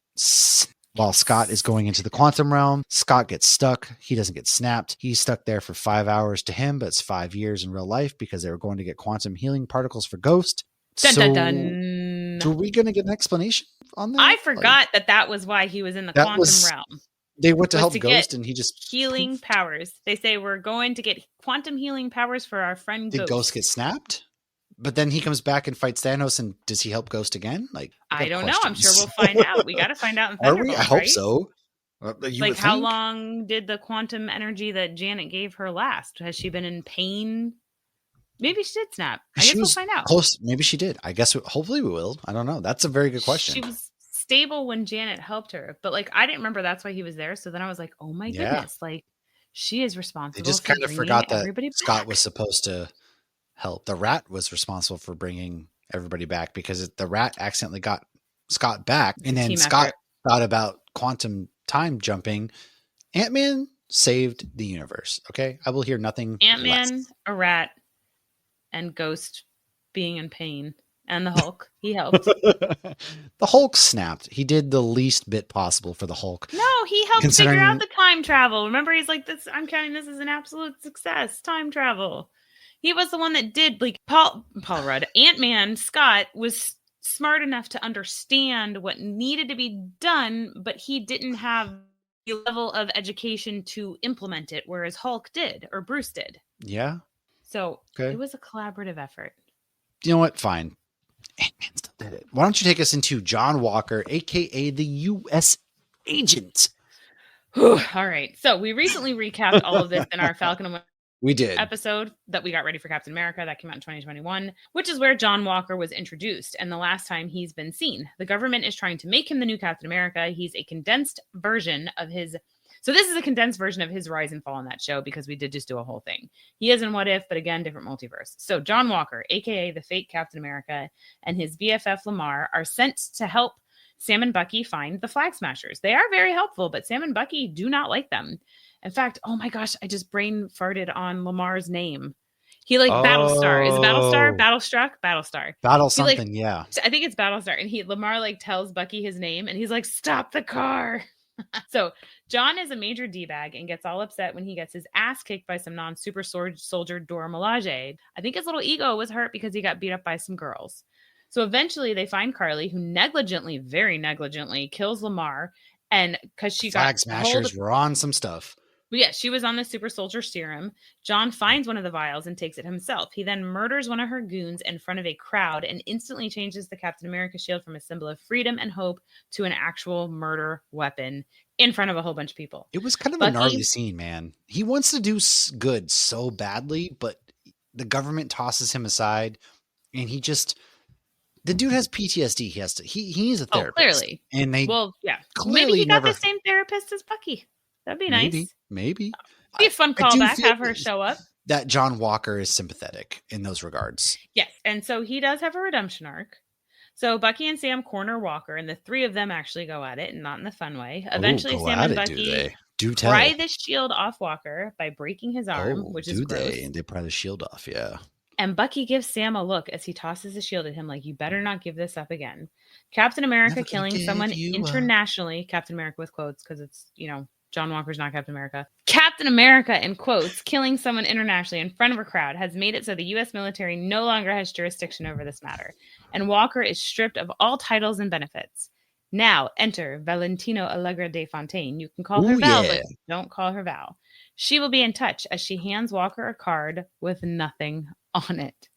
while Scott is going into the quantum realm, Scott gets stuck. He doesn't get snapped. He's stuck there for 5 hours to him, but it's 5 years in real life because they were going to get quantum healing particles for Ghost. Dun, dun, dun. Are we going to get an explanation on that? I forgot that was why he was in the quantum realm. They went to help Ghost and he just... Healing powers. They say we're going to get quantum healing powers for our friend Ghost. Did Ghost get snapped? But then he comes back and fights Thanos, and does he help Ghost again? I don't know. I'm sure we'll find out. We got to find out in Thunderbolts, Are we? I hope right? so. How long did the quantum energy that Janet gave her last? Has she been in pain? Maybe she did snap. I guess we'll find out. Close. Maybe she did. I guess hopefully we will. I don't know. That's a very good question. She was stable when Janet helped her, but I didn't remember that's why he was there. So then I was like, oh my goodness, she is responsible. They just kind of forgot that Scott was supposed to help. The Rat was responsible for bringing everybody back because the Rat accidentally got Scott back, and then Scott thought about quantum time jumping. Ant-Man saved the universe. Okay, I will hear nothing. Ant-Man, a rat, and Ghost being in pain, and the Hulk. He helped. The Hulk snapped. He did the least bit possible for the Hulk. No, he helped figure out the time travel. Remember, he's like, "This. I'm counting this as an absolute success. Time travel." He was the one that did, Paul Rudd. Ant-Man, Scott, was smart enough to understand what needed to be done, but he didn't have the level of education to implement it, whereas Hulk did, or Bruce did. Yeah. So It was a collaborative effort. You know what? Fine. Ant-Man still did it. Why don't you take us into John Walker, a.k.a. the U.S. Agent? All right. So we recently recapped all of this in our Falcon and Winter episode that we got ready for Captain America that came out in 2021, which is where John Walker was introduced and the last time he's been seen. The government is trying to make him the new Captain America. He's a condensed version of his... So this is a condensed version of his rise and fall on that show because we did just do a whole thing. He is in What If, but again, different multiverse. So John Walker, a.k.a. the fake Captain America, and his BFF Lamar are sent to help Sam and Bucky find the Flag Smashers. They are very helpful, but Sam and Bucky do not like them. In fact, oh my gosh, I just brain farted on Lamar's name. He Battlestar. Is it Battlestar? Battlestruck? Battlestar. Battle something, yeah. I think it's Battlestar. And Lamar tells Bucky his name and he's like, stop the car. So John is a major D-bag and gets all upset when he gets his ass kicked by some non-super soldier Dora Milaje. I think his little ego was hurt because he got beat up by some girls. So eventually they find Carly, who very negligently kills Lamar. And because she Flag Smashers were on some stuff. But yeah, she was on the super soldier serum. John finds one of the vials and takes it himself. He then murders one of her goons in front of a crowd and instantly changes the Captain America shield from a symbol of freedom and hope to an actual murder weapon in front of a whole bunch of people. It was kind of a gnarly scene, man. He wants to do good so badly, but the government tosses him aside, and the dude has PTSD. He needs a therapist. Clearly. And maybe he got the same therapist as Bucky. That'd be nice. Maybe. Be a fun callback. Have her show up. That John Walker is sympathetic in those regards. Yes. And so he does have a redemption arc. So Bucky and Sam corner Walker, and the three of them actually go at it, and not in the fun way. Eventually, Sam and Bucky pry the shield off Walker by breaking his arm, which is gross. And they pry the shield off, yeah. And Bucky gives Sam a look as he tosses the shield at him like, you better not give this up again. Captain America killing someone internationally, Captain America with quotes, because it's, John Walker's not Captain America. Captain America, in quotes, killing someone internationally in front of a crowd has made it so the U.S. military no longer has jurisdiction over this matter. And Walker is stripped of all titles and benefits. Now, enter Valentino Allegra de Fontaine. You can call her Val, but don't call her Val. She will be in touch as she hands Walker a card with nothing on it.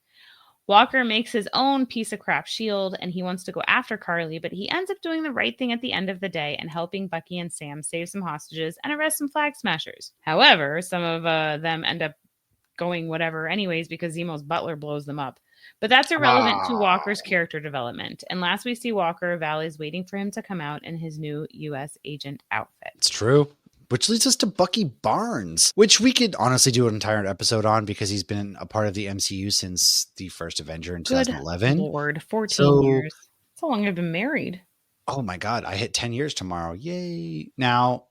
Walker makes his own piece of crap shield and he wants to go after Carly, but he ends up doing the right thing at the end of the day and helping Bucky and Sam save some hostages and arrest some flag smashers. However, some of them end up going whatever anyways because Zemo's butler blows them up. But that's irrelevant to Walker's character development. And last we see Walker, Valley's waiting for him to come out in his new U.S. agent outfit. It's true. Which leads us to Bucky Barnes, which we could honestly do an entire episode on because he's been a part of the MCU since the first Avenger in 2011. Lord, 14 years. That's how long I've been married. Oh my God, I hit 10 years tomorrow. Yay. Now,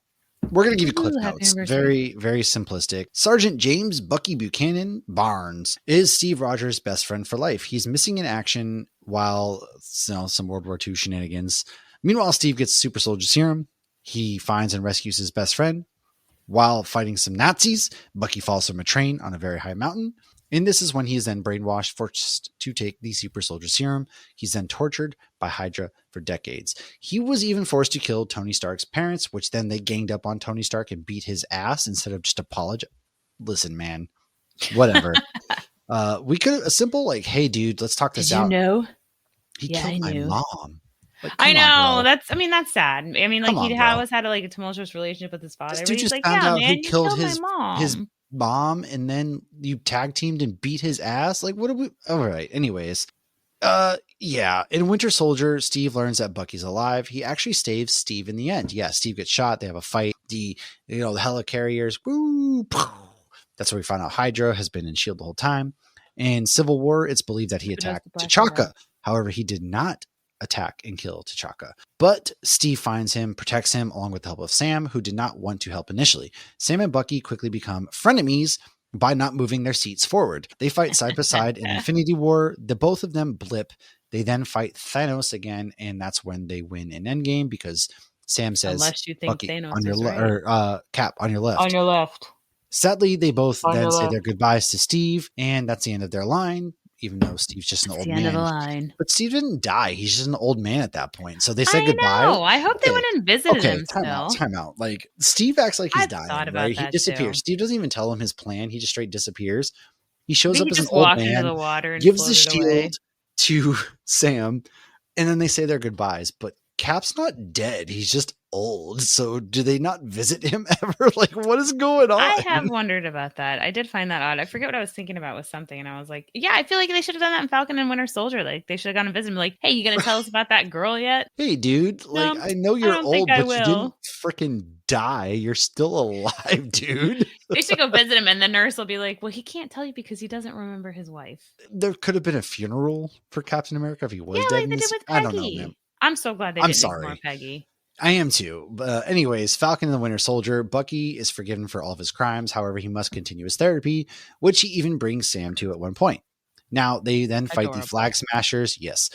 we're going to give you clip notes. Very, very simplistic. Sergeant James Bucky Buchanan Barnes is Steve Rogers' best friend for life. He's missing in action while some World War II shenanigans. Meanwhile, Steve gets super soldier serum. He finds and rescues his best friend. While fighting some Nazis, Bucky falls from a train on a very high mountain. And this is when he is then brainwashed, forced to take the super soldier serum. He's then tortured by Hydra for decades. He was even forced to kill Tony Stark's parents, which then they ganged up on Tony Stark and beat his ass instead of just apologize. Listen, man, whatever. We could a simple like, hey, dude, let's talk this out. Did you know? He killed my mom. Like, I know that's sad. I mean, like he always had a tumultuous relationship with his father. This dude just like, found out man, he killed his mom, and then you tag teamed and beat his ass. Like, what are we? All right. Anyways, yeah. In Winter Soldier, Steve learns that Bucky's alive. He actually saves Steve in the end. Yeah, Steve gets shot. They have a fight. The helicarriers. Woo! That's where we find out Hydra has been in S.H.I.E.L.D. the whole time. In Civil War, it's believed that he attacked T'Chaka. However, he did not attack and kill T'Chaka. But Steve finds him, protects him, along with the help of Sam, who did not want to help initially. Sam and Bucky quickly become frenemies by not moving their seats forward. They fight side by side in Infinity War. The both of them blip. They then fight Thanos again, and that's when they win in Endgame because Sam says, unless you think Bucky, Thanos on your is right. Cap, on your left. On your left. Sadly, they both then say their goodbyes to Steve, and that's the end of their line. Even though Steve's just an old man. End of the line. But Steve didn't die. He's just an old man at that point. So they said goodbye. I hope they went and visited him still. Time out. Like, Steve acts like he's dying, right? He disappears. Too. Steve doesn't even tell him his plan. He just straight disappears. He shows up as an old man, into the water and gives the shield to Sam, and then they say their goodbyes. But Cap's not dead. He's just old. So do they not visit him ever? Like, what is going on? I have wondered about that. I did find that odd. I forget what I was thinking about with something, and I was like, yeah, I feel like they should have done that in Falcon and Winter Soldier. Like, they should have gone and visited him. Like, hey, you gonna tell us about that girl yet? Hey, dude. Like, I know you're old, but you didn't freaking die. You're still alive, dude. They should go visit him, and the nurse will be like, well, he can't tell you because he doesn't remember his wife. There could have been a funeral for Captain America if he was dead. Like they did with Peggy. I don't know, man. I'm so glad they didn't ignore Peggy. I am too. But anyways, Falcon and the Winter Soldier, Bucky is forgiven for all of his crimes. However, he must continue his therapy, which he even brings Sam to at one point. Now, they then fight the Flag Smashers. Yes,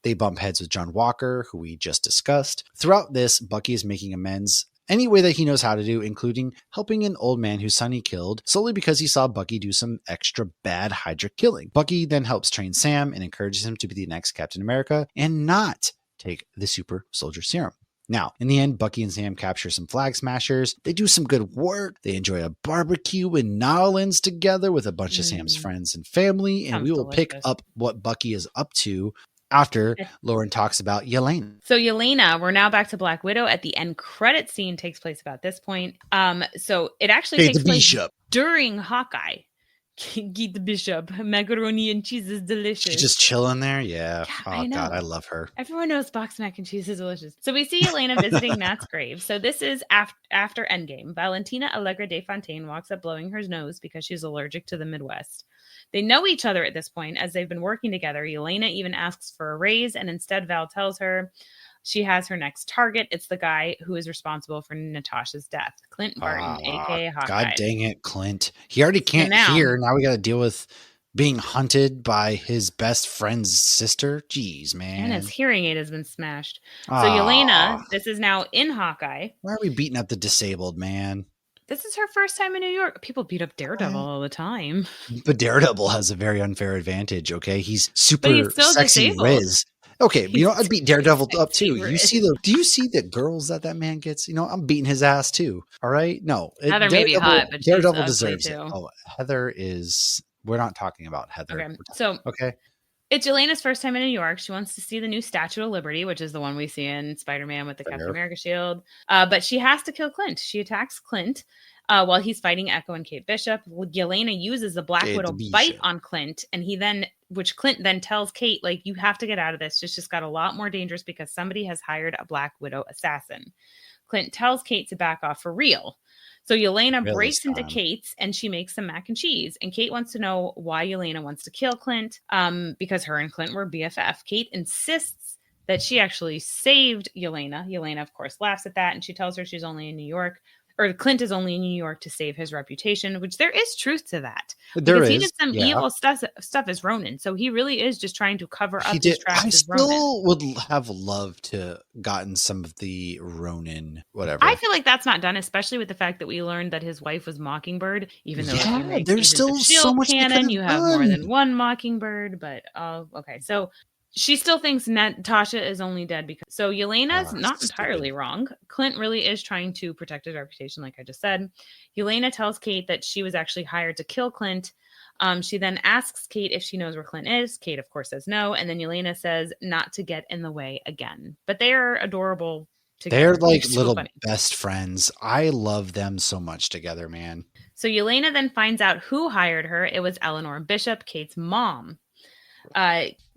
they bump heads with John Walker, who we just discussed. Throughout this, Bucky is making amends any way that he knows how to do, including helping an old man whose son he killed, solely because he saw Bucky do some extra bad Hydra killing. Bucky then helps train Sam and encourages him to be the next Captain America and not take the super soldier serum. Now, in the end, Bucky and Sam capture some Flag Smashers. They do some good work. They enjoy a barbecue in New Orleans together with a bunch of Sam's friends and family. And we will pick up what Bucky is up to after Lauren talks about Yelena. So Yelena, we're now back to Black Widow. At the end credit scene takes place about this point. So it actually takes place during Hawkeye. Get the Bishop. Macaroni and cheese is delicious. She's just chilling there. Yeah. Oh, God, I love her. Everyone knows boxed mac and cheese is delicious. So we see Elena visiting Nat's grave. So this is after Endgame. Valentina Allegra de Fontaine walks up blowing her nose because she's allergic to the Midwest. They know each other at this point as they've been working together. Elena even asks for a raise, and instead Val tells her she has her next target. It's the guy who is responsible for Natasha's death, Clint Barton, a.k.a. Hawkeye. God dang it, Clint. He already can't hear. Now we got to deal with being hunted by his best friend's sister. Jeez, man. And his hearing aid has been smashed. So Yelena, this is now in Hawkeye. Why are we beating up the disabled, man? This is her first time in New York. People beat up Daredevil all the time. But Daredevil has a very unfair advantage, okay? He's super sexy disabled. Riz. Okay, you know, I'd beat Daredevil up too. favorite. Do you see the girls that man gets? You know, I'm beating his ass too. All right. No, Heather may be hot, but she's Daredevil ugly deserves too. it. Oh, Heather is, we're not talking about Heather. Okay. So okay. It's Yelena's first time in New York. She wants to see the new Statue of Liberty, which is the one we see in Spider-Man with the Captain America shield. But she has to kill Clint. She attacks Clint while he's fighting Echo and Kate Bishop. Yelena uses the Black Widow bite on Clint, and which Clint then tells Kate, like, you have to get out of this. It's just got a lot more dangerous because somebody has hired a Black Widow assassin. Clint tells Kate to back off for real. So Yelena breaks into Kate's and she makes some mac and cheese. And Kate wants to know why Yelena wants to kill Clint because her and Clint were BFF. Kate insists that she actually saved Yelena. Yelena, of course, laughs at that and she tells her she's only in New York. Or Clint is only in New York to save his reputation, which there is truth to that. Because he did some evil stuff as Ronin. So he really is just trying to cover up his tracks as Ronin. I still would have loved to gotten some of the Ronin, whatever. I feel like that's not done, especially with the fact that we learned that his wife was Mockingbird, even though if you make there's still so much canon, you have more than one Mockingbird. But okay. So she still thinks Natasha is only dead because. So Yelena's not entirely wrong. Clint really is trying to protect his reputation, like I just said. Yelena tells Kate that she was actually hired to kill Clint. She then asks Kate if she knows where Clint is. Kate, of course, says no. And then Yelena says not to get in the way again. But they are adorable together. They're like little best friends. I love them so much together, man. So Yelena then finds out who hired her. It was Eleanor Bishop, Kate's mom.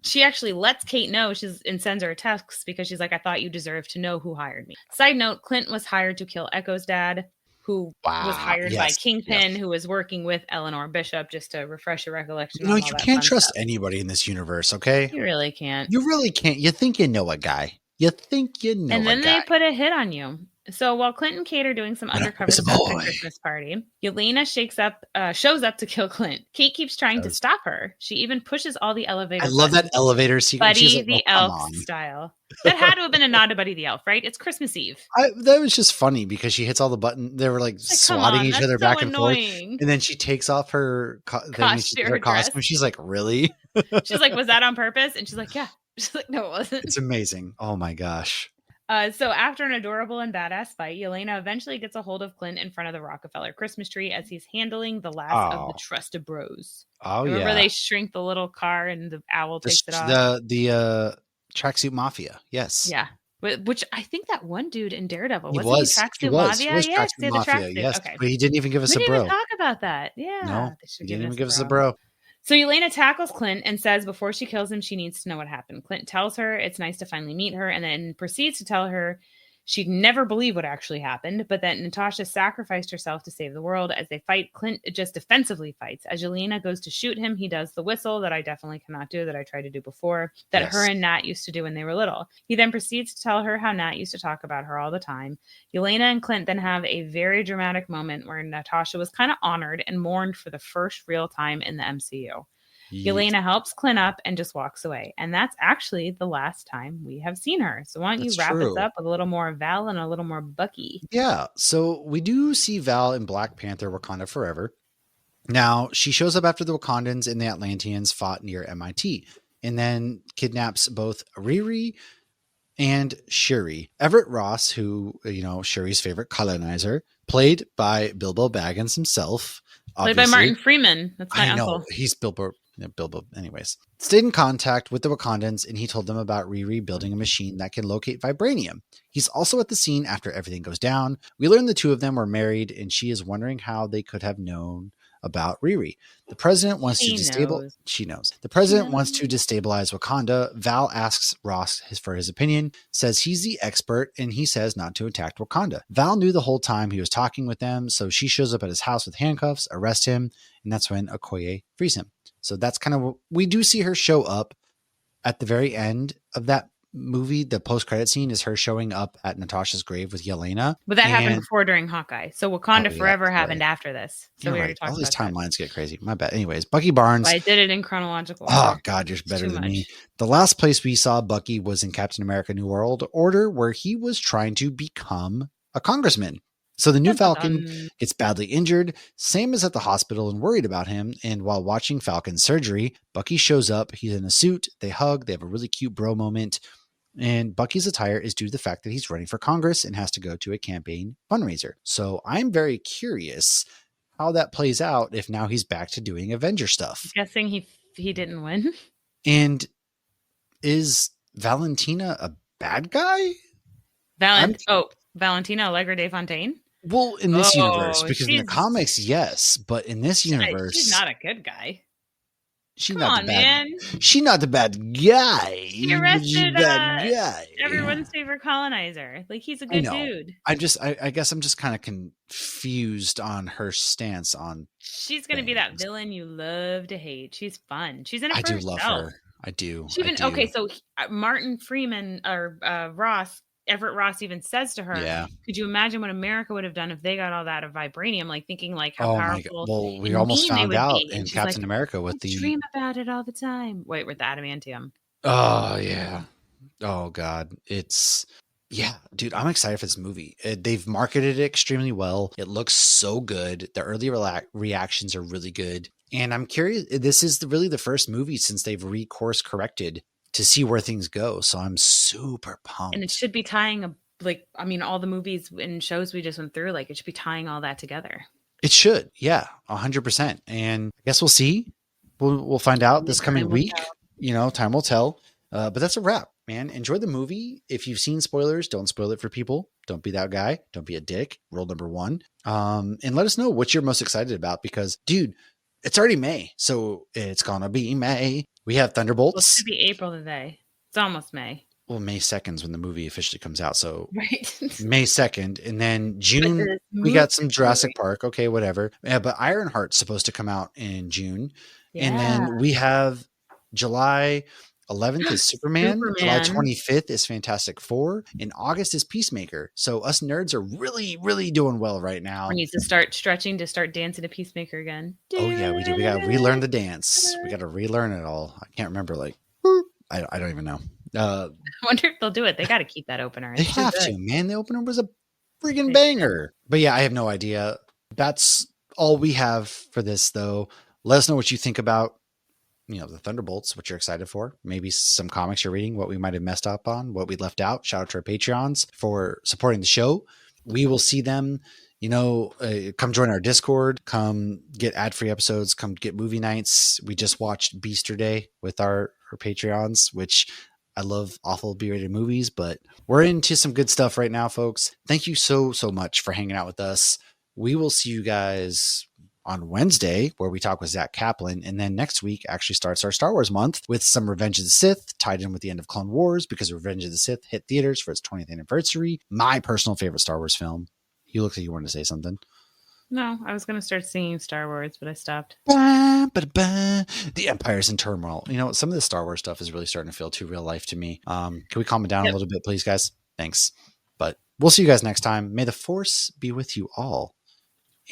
She actually lets Kate know and sends her a text because she's like, I thought you deserved to know who hired me. Side note, Clint was hired to kill Echo's dad, who was hired by Kingpin, who was working with Eleanor Bishop, just to refresh your recollection. You know, you can't trust anybody in this universe, okay? You really can't. You really can't. You think you know a guy. You think you know a guy. And then they put a hit on you. So while Clint and Kate are doing some undercover stuff at a Christmas party, Yelena shows up to kill Clint. Kate keeps trying to stop her. She even pushes all the elevators. I love that elevator sequence. Buddy the Elf style. That had to have been a nod to Buddy the Elf, right? It's Christmas Eve. That was just funny because she hits all the buttons. They were like swatting each other back and forth. And then she takes off her costume. She's like, really? She's like, was that on purpose? And she's like, yeah. She's like, no, it wasn't. It's amazing. Oh my gosh. So after an adorable and badass fight, Yelena eventually gets a hold of Clint in front of the Rockefeller Christmas tree as he's handling the last of the Trusted Bros. Remember they shrink the little car and the owl takes it off? The Tracksuit Mafia. Yes. Yeah. Which I think that one dude in Daredevil he was Tracksuit Mafia. Yes, the Mafia. Yes. Okay. But he didn't even give us a bro. We didn't talk about that. Yeah. No, he didn't even give us a bro. So Yelena tackles Clint and says before she kills him, she needs to know what happened. Clint tells her it's nice to finally meet her and then proceeds to tell her she'd never believe what actually happened, but that Natasha sacrificed herself to save the world. As they fight, Clint just defensively fights. As Yelena goes to shoot him, he does the whistle that I definitely cannot do, that I tried to do before, that her and Nat used to do when they were little. He then proceeds to tell her how Nat used to talk about her all the time. Yelena and Clint then have a very dramatic moment where Natasha was kind of honored and mourned for the first real time in the MCU. Yelena helps Clint up and just walks away. And that's actually the last time we have seen her. So why don't you wrap us up with a little more Val and a little more Bucky? Yeah. So we do see Val in Black Panther Wakanda Forever. Now, she shows up after the Wakandans and the Atlanteans fought near MIT and then kidnaps both Riri and Shuri. Everett Ross, who, you know, Shuri's favorite colonizer, played by Bilbo Baggins himself. Played by Martin Freeman. That's my uncle. He's Bilbo. Anyways, stayed in contact with the Wakandans and he told them about Riri building a machine that can locate vibranium. He's also at the scene after everything goes down. We learn the two of them were married and she is wondering how they could have known about Riri. The president wants to destabilize. She knows. The president wants to destabilize Wakanda. Val asks Ross for his opinion, says he's the expert, and he says not to attack Wakanda. Val knew the whole time he was talking with them, so she shows up at his house with handcuffs, arrests him, and that's when Okoye frees him. So that's kind of what we do see her show up at the very end of that movie. The post-credit scene is her showing up at Natasha's grave with Yelena. But that happened before during Hawkeye. So Wakanda Forever happened after this. So we already talked about all these timelines get crazy. My bad. Anyways, Bucky Barnes. I did it in chronological order. Oh, God, you're better than me. The last place we saw Bucky was in Captain America New World Order, where he was trying to become a congressman. So the new Dun, dun, Falcon dun. gets badly injured. Sam is at the hospital and worried about him. And while watching Falcon's surgery, Bucky shows up. He's in a suit. They hug. They have a really cute bro moment. And Bucky's attire is due to the fact that he's running for Congress and has to go to a campaign fundraiser. So I'm very curious how that plays out if now he's back to doing Avenger stuff. Guessing he didn't win. And is Valentina a bad guy? Valentina Allegra de Fontaine? Well, in this universe, because in the she's- comics, yes, but in this universe, she's not a good guy. she's Come not on, the bad. man. She's not the bad guy. She arrested bad guy. everyone's favorite colonizer. Like, he's a I good know. dude. I guess I'm just kind of confused on her stance on. She's gonna be that villain you love to hate. She's fun. She's in it I for do herself. love her. I do. She even I do. okay. So Martin Freeman or Everett Ross even says to her, Yeah. "Could you imagine what America would have done if they got all that of vibranium?" Like, thinking like how Oh my god. powerful. Well, we and almost mean they found would out be. in And she's Captain like, America with I the. dream about it all the time. Wait, with the adamantium. Oh yeah. Oh god. Yeah, dude, I'm excited for this movie. They've marketed it extremely well. It looks so good. The early reactions are really good. And I'm curious, this is really the first movie since they've recourse corrected to see where things go. So I'm super pumped. And it should be tying all the movies and shows we just went through, like, it should be tying all that together. It should. Yeah, 100%. And I guess we'll see. We'll find out this coming week. Time will tell. But that's a wrap, man. Enjoy the movie. If you've seen spoilers, don't spoil it for people. Don't be that guy. Don't be a dick. Rule number 1. And let us know what you're most excited about because, dude, it's already May. So it's going to be May. We have Thunderbolts. Well, it should be April today. It's almost May. Well, May 2nd is when the movie officially comes out. So right. May 2nd. And then June, we got some Jurassic Park. Okay, whatever. Yeah, but Ironheart's supposed to come out in June. Yeah. And then we have July 11th is Superman. July 25th is Fantastic Four. In August is Peacemaker. So us nerds are really, really doing well right now. We need to start stretching to start dancing to Peacemaker again. Oh yeah, we do. We got to relearn the dance. We got to relearn it all. I can't remember. I don't even know. I wonder if they'll do it. They got to keep that opener. They have to, man. The opener was a freaking banger. But yeah, I have no idea. That's all we have for this, though. Let us know what you think about the Thunderbolts, what you're excited for, maybe some comics you're reading, what we might have messed up on, what we left out. Shout out to our Patreons for supporting the show. We will see them, come join our Discord, come get ad-free episodes, come get movie nights. We just watched Beaster Day with our Patreons, which I love awful B-rated movies, but we're into some good stuff right now, folks. Thank you so, so much for hanging out with us. We will see you guys on Wednesday, where we talk with Zach Kaplan. And then next week actually starts our Star Wars month with some Revenge of the Sith tied in with the end of Clone Wars because Revenge of the Sith hit theaters for its 20th anniversary. My personal favorite Star Wars film. You look like you wanted to say something. No, I was going to start singing Star Wars, but I stopped. The Empire's in turmoil. Some of the Star Wars stuff is really starting to feel too real life to me. Can we calm it down a little bit, please, guys? Thanks. But we'll see you guys next time. May the Force be with you all.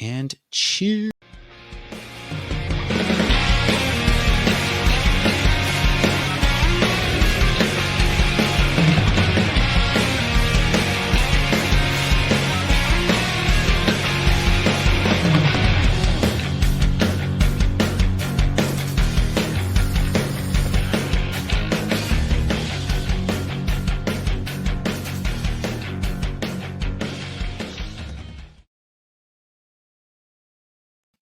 And cheers.